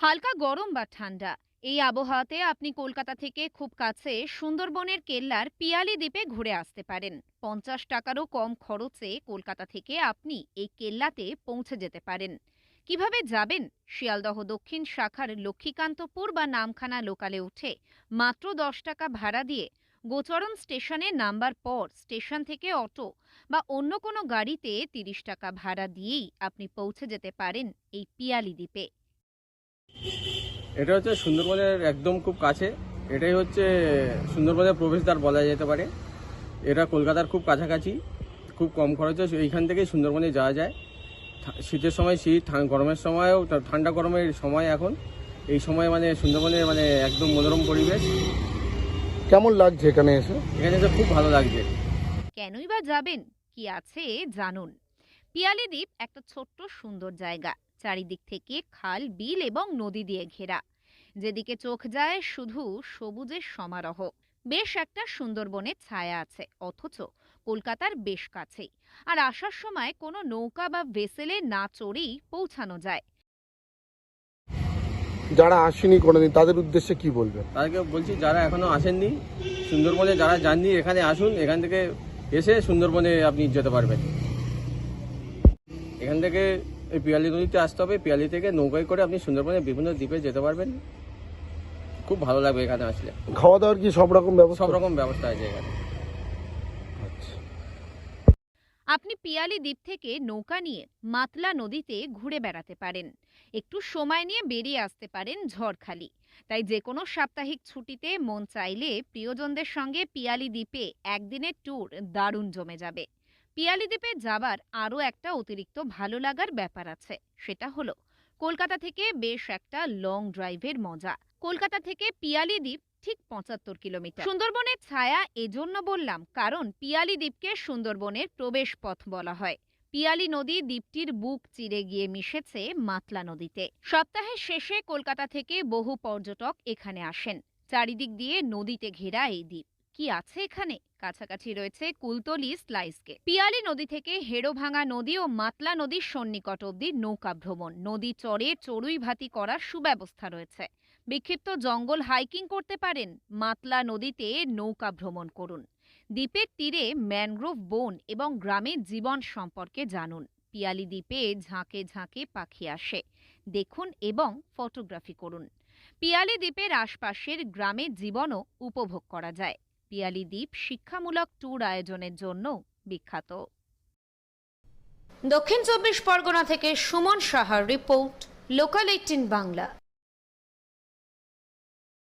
হালকা গরম বা ঠান্ডা এই আবহাওয়াতে আপনি কলকাতা থেকে খুব কাছে সুন্দরবনের কেল্লার পিয়ালি দ্বীপে ঘুরে আসতে পারেন। 50 টাকারও কম খরচে কলকাতা থেকে আপনি এই কেল্লাতে পৌঁছে যেতে পারেন। কিভাবে যাবেন? শিয়ালদহ দক্ষিণ শাখার লক্ষ্মীকান্তপুর বা নামখানা লোকালে উঠে মাত্র 10 টাকা ভাড়া দিয়ে গোচরণ স্টেশনে নামবার পর স্টেশন থেকে অটো বা অন্য কোনো গাড়িতে 30 টাকা ভাড়া দিয়েই আপনি পৌঁছে যেতে পারেন এই পিয়ালি দ্বীপে। এটা হচ্ছে সুন্দরবনের একদম খুব কাছে। এটাই হচ্ছে সুন্দরবনের প্রবেশদ্বার বলা যেতে পারে। এটা কলকাতার খুব কাছাকাছি, খুব কম খরচে এইখান থেকেই সুন্দরবনে যাওয়া যায়। শীতের সময় শীত, গরমের সময়ও ঠান্ডা গরমের সময় এখন এই সময় মানে সুন্দরবনের মানে একদম মনোরম পরিবেশ। কেমন লাগছে এখানে এসে? এখানে এসে খুব ভালো লাগছে। কেনই বা যাবেন, কি আছে জানুন। পিয়ালি দ্বীপ একটা ছোট্ট সুন্দর জায়গা, চারিদিক থেকে খাল, বিল এবং নদী দিয়ে ঘেরা। যেদিকে চোখ যায় শুধু সবুজের সমারোহ। বেশ একটা সুন্দরবনের ছায়া আছে, অথচ কলকাতার বেশ কাছেই। আর আসার সময় কোনো নৌকা বা ভেসেলে না চড়েই পৌঁছানো যায়। যারা আসেনি কোনোদিন তাদের উদ্দেশ্যে কি বলবেন? তাদেরকে বলছি যারা এখনো আসেননি সুন্দরবনে, যারা যাননি এখানে আসুন। এখান থেকে এসে সুন্দরবনে আপনি যেতে পারবেন। এখান থেকে এই পিয়ালি নদীতে আসতে হবে, পিয়ালি থেকে নৌকায় করে আপনি সুন্দরবনের বিভিন্ন দ্বীপে যেতে পারবেন। খুব ভালো লাগবে এখানে আসলে। খাওয়া দাওয়ার কি সব রকম ব্যবস্থা? সব রকম ব্যবস্থা আছে এখানে। আচ্ছা। আপনি পিয়ালি দ্বীপ থেকে নৌকা নিয়ে মাতলা নদীতে ঘুরে বেড়াতে পারেন। একটু সময় নিয়ে বেরিয়ে আসতে পারেন ঝড়খালি। তাই যে কোনো সাপ্তাহিক ছুটিতে মন চাইলে প্রিয়জনদের সঙ্গে পিয়ালি দ্বীপে একদিনের ট্যুর দারুণ জমে যাবে। পিয়ালি দ্বীপে যাবার আরও একটা অতিরিক্ত ভালো লাগার ব্যাপার আছে, সেটা হলো কলকাতা থেকে বেশ একটা লং ড্রাইভের মজা। কলকাতা থেকে পিয়ালি দ্বীপ ঠিক 75 কিলোমিটার। সুন্দরবনের ছায়া এজন্য বললাম কারণ পিয়ালি দ্বীপকে সুন্দরবনের প্রবেশ পথ বলা হয়। পিয়ালি নদী দ্বীপটির বুক চিরে গিয়ে মিশেছে মাতলা নদীতে। সপ্তাহের শেষে কলকাতা থেকে বহু পর্যটক এখানে আসেন। চারিদিক দিয়ে নদীতে ঘেরা এই দ্বীপ। কি আছে এখানে? কাছাকাছি রয়েছে কুলতলি স্লাইসকে। পিয়ালি নদী থেকে হেড়োভাঙা নদী ও মাতলা নদীর সন্নিকট অব্দি নৌকা ভ্রমণ, নদী চড়ে চড়ুই ভাতি করার সুব্যবস্থা রয়েছে। বিক্ষিপ্ত জঙ্গল হাইকিং করতে পারেন। মাতলা নদীতে নৌকা ভ্রমণ করুন। দ্বীপের তীরে ম্যানগ্রোভ বন এবং গ্রামের জীবন সম্পর্কে জানুন। পিয়ালি দ্বীপে ঝাঁকে ঝাঁকে পাখি আসে, দেখুন এবং ফটোগ্রাফি করুন। পিয়ালি দ্বীপের আশপাশের গ্রামের জীবনও উপভোগ করা যায়। পিয়ালি দ্বীপ শিক্ষামূলক ট্যুর আয়োজনের জন্য বিখ্যাত। দক্ষিণ 24 পরগনা থেকে সুমন সাহার রিপোর্ট, লোকাল 18 বাংলা।